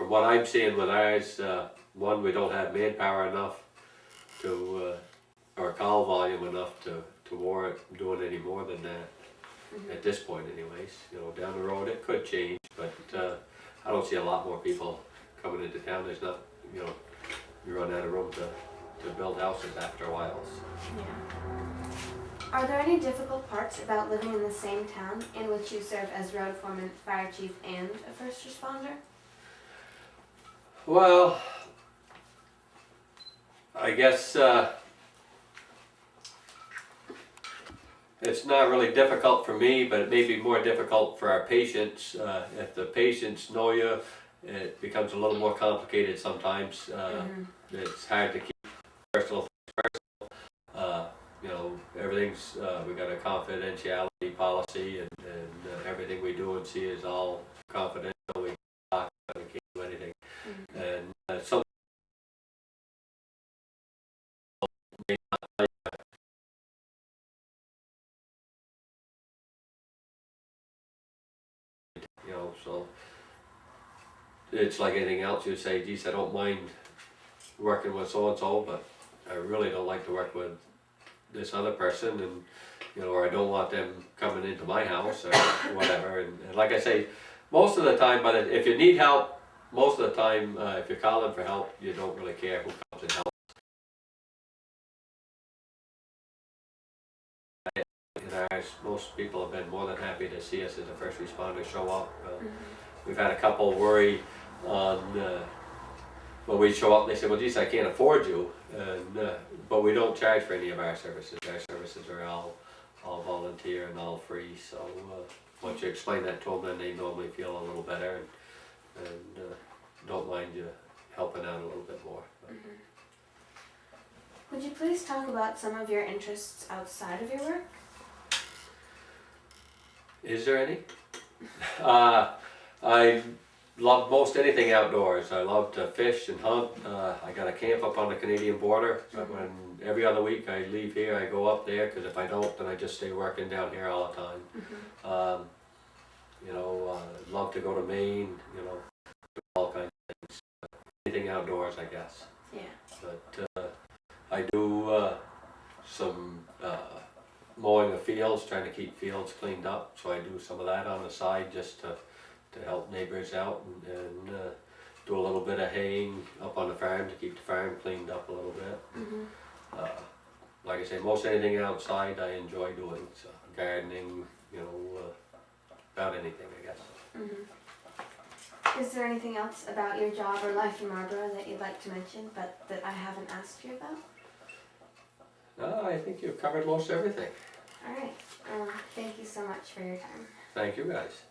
from what I'm seeing with ours, one, we don't have manpower enough to, or call volume enough to warrant doing any more than that. At this point anyways. You know, down the road it could change, but I don't see a lot more people coming into town. There's not, you know, you run out of room to build houses after a while. So. Yeah. Are there any difficult parts about living in the same town in which you serve as road foreman, fire chief, and a first responder? Well, I guess it's not really difficult for me, but it may be more difficult for our patients. If the patients know you, it becomes a little more complicated sometimes. It's hard to keep personal things personal. You know, everything's, we got a confidentiality policy, and everything we do and see is all confidential. We can't do anything. And some may not like that, you know, so it's like anything else. You say, geez, I don't mind working with so-and-so, but I really don't like to work with this other person, and you know, or I don't want them coming into my house or whatever. And like I say, most of the time, but if you need help, most of the time, if you're calling for help, you don't really care who comes and helps. In ours, most people have been more than happy to see us as a first responder show up. We've had a couple worry on when we show up. They say, "Well, geez, I can't afford you," and but we don't charge for any of our services. Our services are all volunteer and all free. So once you explain that to them, then they normally feel a little better and don't mind you helping out a little bit more. Would you please talk about some of your interests outside of your work? Is there any? I love most anything outdoors. I love to fish and hunt. I got a camp up on the Canadian border. When every other week I leave here, I go up there, because if I don't, then I just stay working down here all the time. You know, love to go to Maine. You know, all kinds of things. Anything outdoors, I guess. Yeah. But I do some mowing of fields, trying to keep fields cleaned up. So I do some of that on the side just to help neighbors out, and do a little bit of haying up on the farm to keep the farm cleaned up a little bit. Like I say, most anything outside I enjoy doing. So gardening, you know, about anything, I guess. Is there anything else about your job or life in Marlboro that you'd like to mention, but that I haven't asked you about? No, I think you've covered most everything. All right. Thank you so much for your time. Thank you, guys.